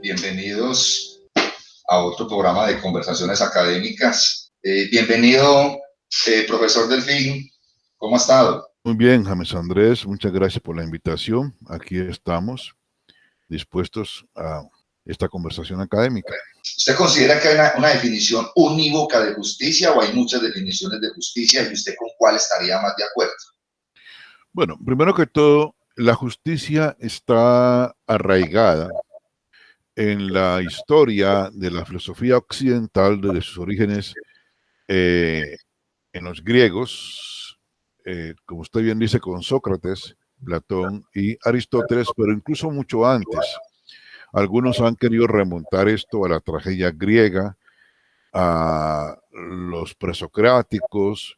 Bienvenidos a otro programa de conversaciones académicas. Bienvenido, profesor Delfín. ¿Cómo ha estado? Muy bien, James Andrés, muchas gracias por la invitación. Aquí estamos dispuestos a esta conversación académica. ¿Usted considera que hay una definición unívoca de justicia o hay muchas definiciones de justicia y usted con cuál estaría más de acuerdo? Bueno, primero que todo, la justicia está arraigada en la historia de la filosofía occidental desde sus orígenes en los griegos, como usted bien dice, con Sócrates, Platón y Aristóteles, pero incluso mucho antes. Algunos han querido remontar esto a la tragedia griega, a los presocráticos,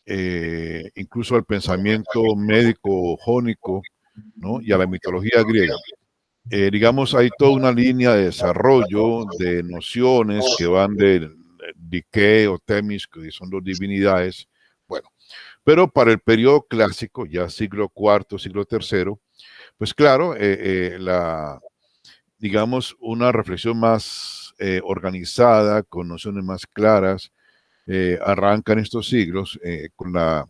incluso al pensamiento médico jónico, ¿no? Y a la mitología griega. Digamos, hay toda una línea de desarrollo de nociones que van de Dike o Temis, que son dos divinidades. Bueno, pero para el periodo clásico, ya siglo IV, siglo III, pues claro, digamos, una reflexión más organizada, con nociones más claras, arranca en estos siglos con la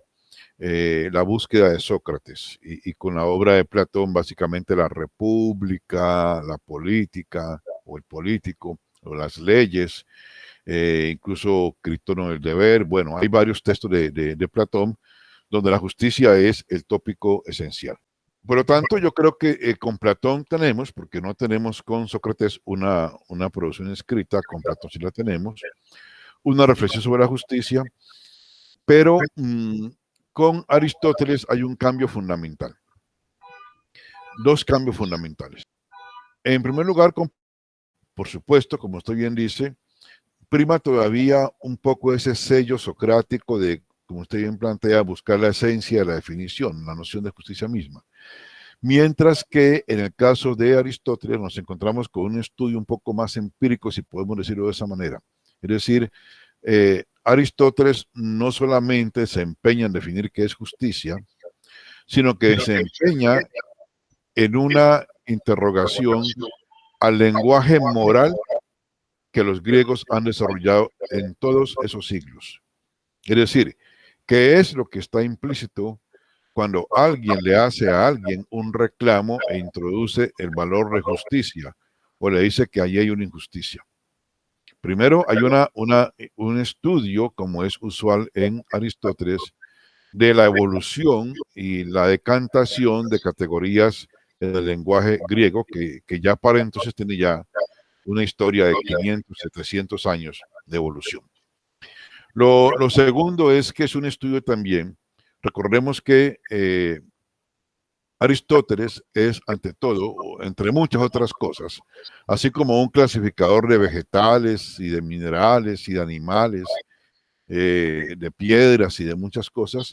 búsqueda de Sócrates y con la obra de Platón, básicamente la república, la política o el político o las leyes, incluso Crítono del deber. Bueno, hay varios textos de Platón donde la justicia es el tópico esencial. Por lo tanto, yo creo que con Platón tenemos, porque no tenemos con Sócrates una producción escrita, con Platón sí la tenemos, una reflexión sobre la justicia, pero con Aristóteles hay un cambio fundamental, dos cambios fundamentales. En primer lugar, por supuesto, como usted bien dice, prima todavía un poco ese sello socrático de, como usted bien plantea, buscar la esencia de la definición, la noción de justicia misma. Mientras que en el caso de Aristóteles nos encontramos con un estudio un poco más empírico, si podemos decirlo de esa manera. Es decir, Aristóteles no solamente se empeña en definir qué es justicia, sino que se empeña en una interrogación al lenguaje moral que los griegos han desarrollado en todos esos siglos. Es decir, ¿qué es lo que está implícito cuando alguien le hace a alguien un reclamo e introduce el valor de justicia o le dice que allí hay una injusticia? Primero, hay un estudio, como es usual en Aristóteles, de la evolución y la decantación de categorías en el lenguaje griego, que ya para entonces tiene ya una historia de 500, 700 años de evolución. Lo segundo es que es un estudio también, recordemos que Aristóteles es, ante todo, entre muchas otras cosas, así como un clasificador de vegetales y de minerales y de animales, de piedras y de muchas cosas,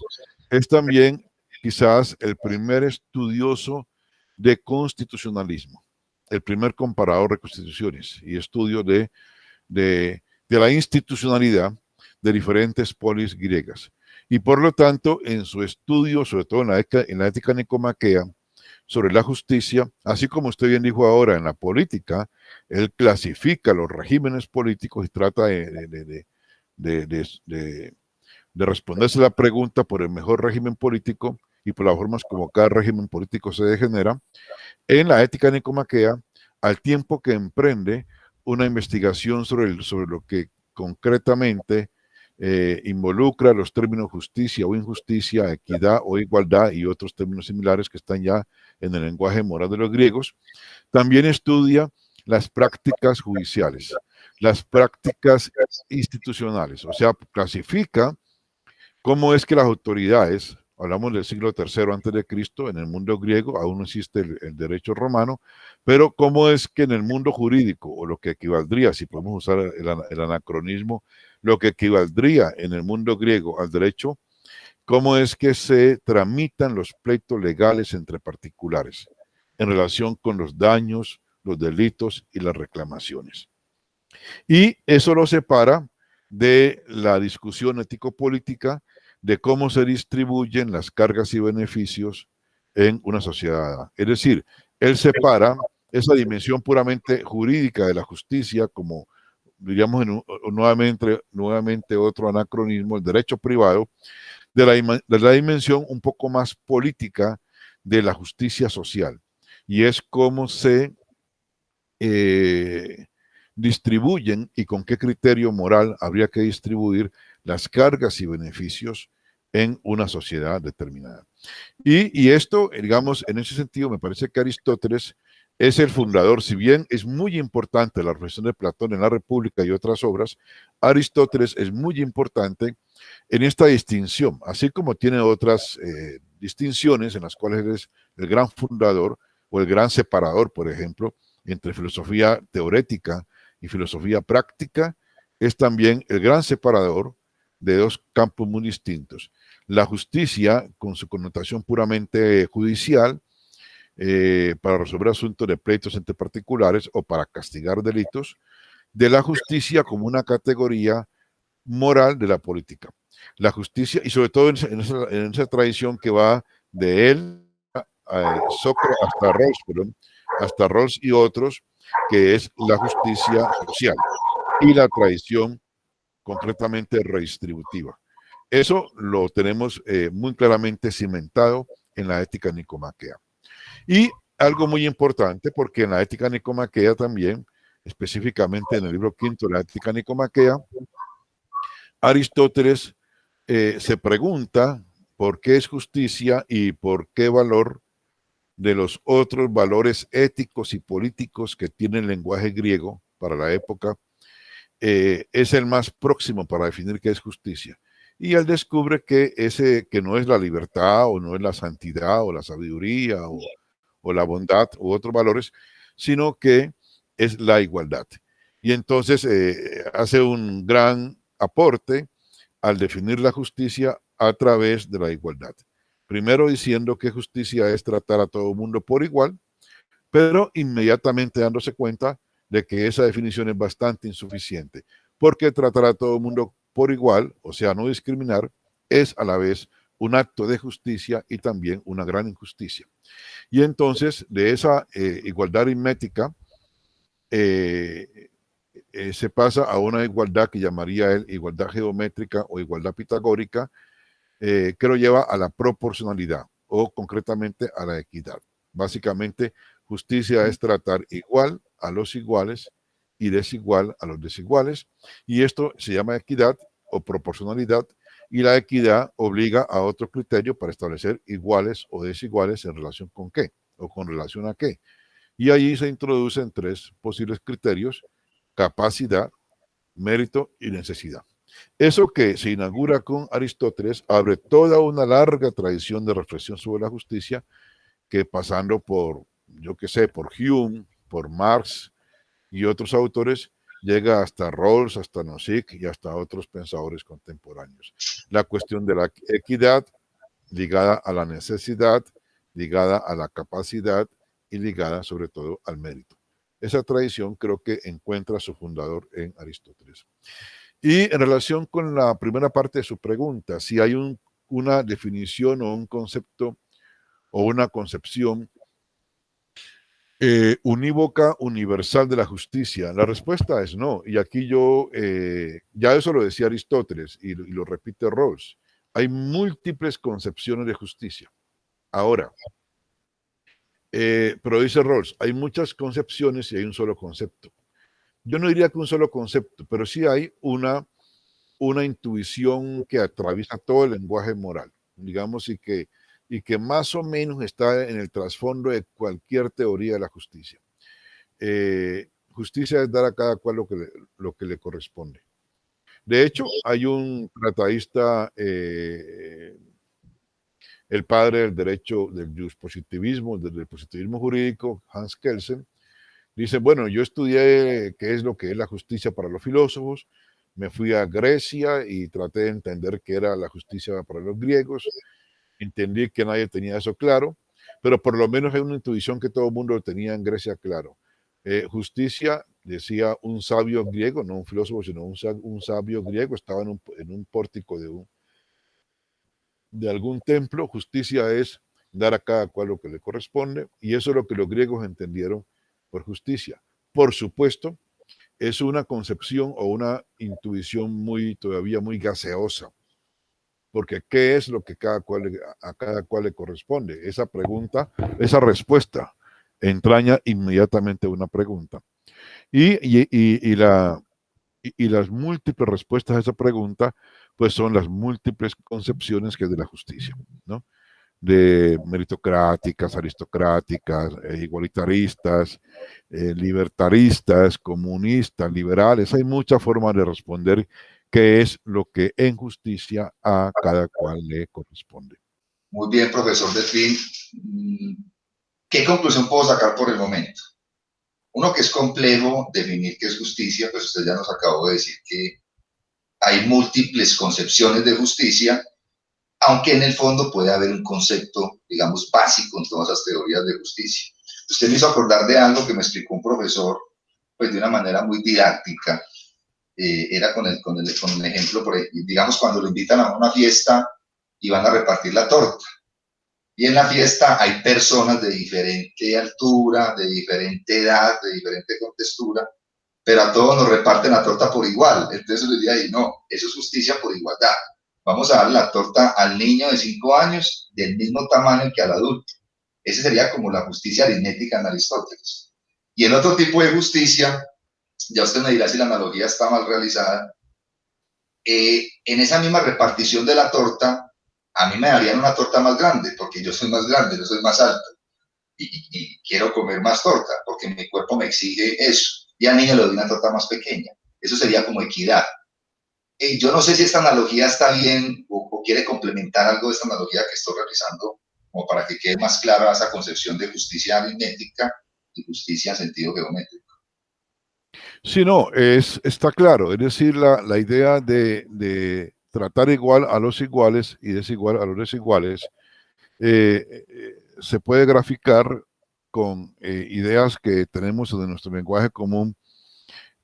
es también quizás el primer estudioso de constitucionalismo, el primer comparador de constituciones y estudio de la institucionalidad de diferentes polis griegas. Y por lo tanto, en su estudio, sobre todo en la ética nicomaquea, sobre la justicia, así como usted bien dijo ahora en la política, él clasifica los regímenes políticos y trata de responderse la pregunta por el mejor régimen político y por las formas como cada régimen político se degenera, en la ética nicomaquea, al tiempo que emprende una investigación sobre lo que concretamente involucra los términos justicia o injusticia, equidad o igualdad y otros términos similares que están ya en el lenguaje moral de los griegos. También estudia las prácticas judiciales, las prácticas institucionales, o sea, clasifica cómo es que las autoridades, hablamos del siglo III antes de Cristo, en el mundo griego aún no existe el derecho romano, pero cómo es que en el mundo jurídico, o lo que equivaldría, si podemos usar el anacronismo, lo que equivaldría en el mundo griego al derecho, cómo es que se tramitan los pleitos legales entre particulares en relación con los daños, los delitos y las reclamaciones. Y eso lo separa de la discusión ético-política de cómo se distribuyen las cargas y beneficios en una sociedad. Es decir, él separa esa dimensión puramente jurídica de la justicia, como diríamos nuevamente otro anacronismo, el derecho privado, de la dimensión un poco más política de la justicia social. Y es cómo se eh, distribuyen y con qué criterio moral habría que distribuir las cargas y beneficios en una sociedad determinada. Y esto, digamos, en ese sentido, me parece que Aristóteles es el fundador, si bien es muy importante la reflexión de Platón en la República y otras obras, Aristóteles es muy importante en esta distinción, así como tiene otras distinciones en las cuales es el gran fundador o el gran separador, por ejemplo, entre filosofía teorética y filosofía práctica, es también el gran separador de dos campos muy distintos. La justicia, con su connotación puramente judicial, para resolver asuntos de pleitos entre particulares o para castigar delitos, de la justicia como una categoría moral de la política. La justicia, y sobre todo en esa tradición que va de él, Sócrates, hasta Rawls y otros, que es la justicia social y la tradición concretamente redistributiva. Eso lo tenemos muy claramente cimentado en la ética nicomaquea. Y algo muy importante, porque en la ética nicomaquea también, específicamente en el libro quinto de la ética nicomaquea, Aristóteles se pregunta por qué es justicia y por qué valor de los otros valores éticos y políticos que tiene el lenguaje griego para la época es el más próximo para definir qué es justicia. Y él descubre que no es la libertad o no es la santidad o la sabiduría o la bondad u otros valores, sino que es la igualdad. Y entonces hace un gran aporte al definir la justicia a través de la igualdad. Primero diciendo que justicia es tratar a todo el mundo por igual, pero inmediatamente dándose cuenta de que esa definición es bastante insuficiente, porque tratar a todo el mundo por igual, o sea, no discriminar, es a la vez un acto de justicia y también una gran injusticia. Y entonces, de esa igualdad aritmética, eh, se pasa a una igualdad que llamaría él igualdad geométrica o igualdad pitagórica, que lo lleva a la proporcionalidad o concretamente a la equidad. Básicamente, justicia es tratar igual a los iguales y desigual a los desiguales, y esto se llama equidad o proporcionalidad, y la equidad obliga a otro criterio para establecer iguales o desiguales en relación con qué o con relación a qué. Y allí se introducen tres posibles criterios: capacidad, mérito y necesidad. Eso que se inaugura con Aristóteles abre toda una larga tradición de reflexión sobre la justicia que, pasando por, yo qué sé, por Hume, por Marx y otros autores, llega hasta Rawls, hasta Nozick y hasta otros pensadores contemporáneos. La cuestión de la equidad ligada a la necesidad, ligada a la capacidad y ligada sobre todo al mérito. Esa tradición creo que encuentra a su fundador en Aristóteles. Y en relación con la primera parte de su pregunta, si hay una definición o un concepto o una concepción unívoca, universal de la justicia, la respuesta es no. Y aquí yo, ya eso lo decía Aristóteles y lo repite Rawls, hay múltiples concepciones de justicia. Ahora, pero dice Rawls, hay muchas concepciones y hay un solo concepto. Yo no diría que un solo concepto, pero sí hay una intuición que atraviesa todo el lenguaje moral, digamos, y que más o menos está en el trasfondo de cualquier teoría de la justicia. Justicia es dar a cada cual lo que le corresponde. De hecho, hay un tratadista, el padre del derecho del positivismo, del positivismo jurídico, Hans Kelsen, dice, bueno, yo estudié qué es lo que es la justicia para los filósofos, me fui a Grecia y traté de entender qué era la justicia para los griegos, entendí que nadie tenía eso claro, pero por lo menos hay una intuición que todo el mundo tenía en Grecia claro. Justicia, decía un sabio griego, no un filósofo, sino un sabio griego, estaba en un pórtico de algún templo, justicia es dar a cada cual lo que le corresponde, y eso es lo que los griegos entendieron por justicia. Por supuesto, es una concepción o una intuición todavía muy gaseosa, porque ¿qué es lo que a cada cual le corresponde? Esa pregunta, esa respuesta entraña inmediatamente una pregunta. Y las múltiples respuestas a esa pregunta, pues son las múltiples concepciones que hay de la justicia, ¿no? De meritocráticas, aristocráticas, igualitaristas, libertaristas, comunistas, liberales. Hay muchas formas de responder qué es lo que en justicia a cada cual le corresponde. Muy bien, profesor Delfín. ¿Qué conclusión puedo sacar por el momento? Uno, que es complejo definir qué es justicia, pues usted ya nos acabó de decir que hay múltiples concepciones de justicia, aunque en el fondo puede haber un concepto, digamos, básico en todas las teorías de justicia. Usted me hizo acordar de algo que me explicó un profesor, pues de una manera muy didáctica. Era con el ejemplo, digamos, cuando lo invitan a una fiesta y van a repartir la torta. Y en la fiesta hay personas de diferente altura, de diferente edad, de diferente contextura, pero a todos nos reparten la torta por igual. Entonces yo les diría ahí, no, eso es justicia por igualdad. Vamos a dar la torta al niño de 5 años del mismo tamaño que al adulto. Esa sería como la justicia aritmética en Aristóteles. Y el otro tipo de justicia, ya usted me dirá si la analogía está mal realizada, en esa misma repartición de la torta, a mí me darían una torta más grande, porque yo soy más grande, yo soy más alto, y quiero comer más torta, porque mi cuerpo me exige eso, y al niño le doy una torta más pequeña. Eso sería como equidad. Yo no sé si esta analogía está bien o quiere complementar algo de esta analogía que estoy realizando, como para que quede más clara esa concepción de justicia aritmética y justicia en sentido geométrico. Sí, no, está claro. Es decir, la idea de tratar igual a los iguales y desigual a los desiguales se puede graficar con ideas que tenemos en nuestro lenguaje común,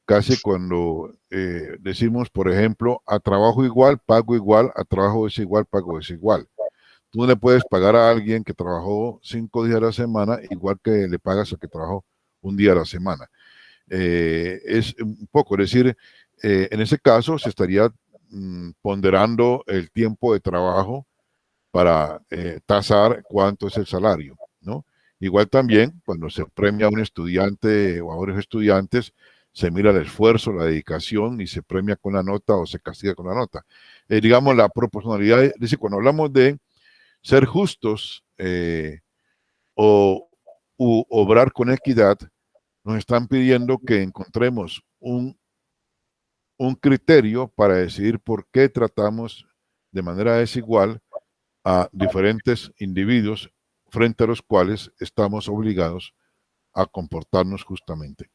casi cuando decimos, por ejemplo, a trabajo igual, pago igual, a trabajo desigual, pago desigual. Tú no le puedes pagar a alguien que trabajó 5 días a la semana igual que le pagas al que trabajó un día a la semana. Es un poco, es decir, en ese caso se estaría ponderando el tiempo de trabajo para tasar cuánto es el salario, ¿no? Igual también cuando se premia a un estudiante o a varios estudiantes, se mira el esfuerzo, la dedicación y se premia con la nota o se castiga con la nota. Digamos, la proporcionalidad, es decir, cuando hablamos de ser justos o obrar con equidad, nos están pidiendo que encontremos un criterio para decidir por qué tratamos de manera desigual a diferentes individuos frente a los cuales estamos obligados a comportarnos justamente.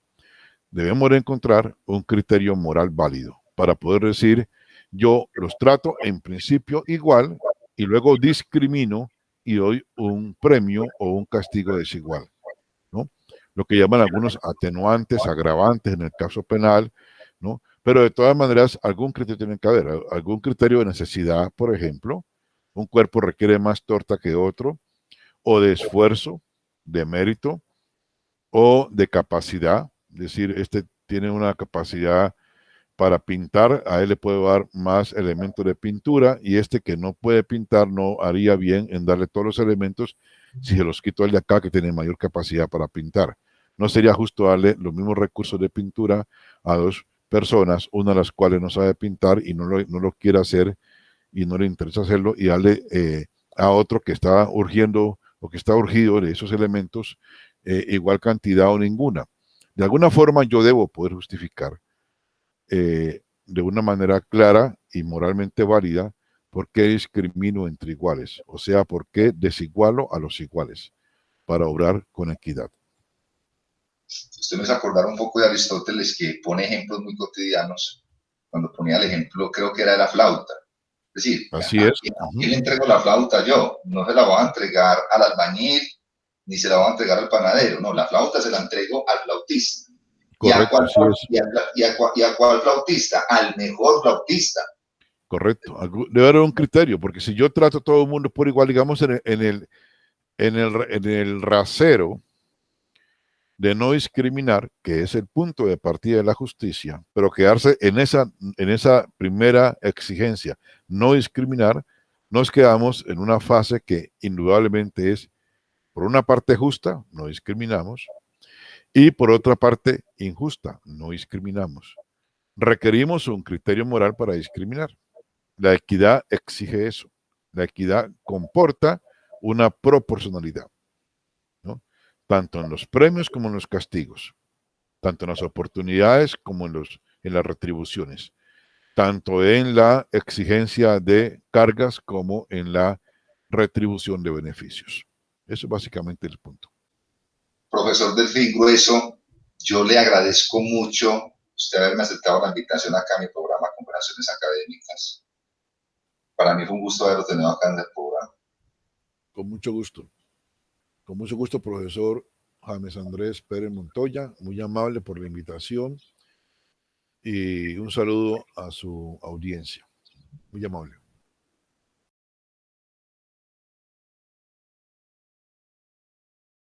Debemos de encontrar un criterio moral válido para poder decir, yo los trato en principio igual y luego discrimino y doy un premio o un castigo desigual, ¿no? Lo que llaman algunos atenuantes, agravantes en el caso penal, ¿no? Pero de todas maneras, algún criterio tiene que haber, algún criterio de necesidad, por ejemplo, un cuerpo requiere más torta que otro, o de esfuerzo, de mérito, o de capacidad, es decir, este tiene una capacidad para pintar, a él le puedo dar más elementos de pintura y este que no puede pintar no haría bien en darle todos los elementos si se los quito al de acá que tiene mayor capacidad para pintar. No sería justo darle los mismos recursos de pintura a dos personas, una de las cuales no sabe pintar y no lo quiere hacer y no le interesa hacerlo y darle a otro que está urgiendo o que está urgido de esos elementos igual cantidad o ninguna. De alguna forma yo debo poder justificar de una manera clara y moralmente válida por qué discrimino entre iguales, o sea, por qué desigualo a los iguales para obrar con equidad. Usted me hizo acordar un poco de Aristóteles, que pone ejemplos muy cotidianos. Cuando ponía el ejemplo, creo que era de la flauta. Es decir, Así es. ¿a quién le entrego la flauta yo? No se la voy a entregar al albañil, ni se la voy a entregar al panadero. No, la flauta se la entrego al flautista. Correcto, así es. ¿Y a cuál flautista? Al mejor flautista. Correcto. Debe haber un criterio, porque si yo trato a todo el mundo por igual, digamos en el rasero, de no discriminar, que es el punto de partida de la justicia, pero quedarse en esa primera exigencia, no discriminar, nos quedamos en una fase que indudablemente es, por una parte justa, no discriminamos, y por otra parte injusta, no discriminamos. Requerimos un criterio moral para discriminar. La equidad exige eso. La equidad comporta una proporcionalidad, ¿no? Tanto en los premios como en los castigos, tanto en las oportunidades como en las retribuciones, tanto en la exigencia de cargas como en la retribución de beneficios. Eso es básicamente el punto. Profesor Delfín Grueso, yo le agradezco mucho usted haberme aceptado la invitación acá a mi programa Conversaciones Académicas. Para mí fue un gusto haberlo tenido acá en el programa. Con mucho gusto. Con mucho gusto, profesor James Andrés Pérez Montoya, muy amable por la invitación y un saludo a su audiencia. Muy amable.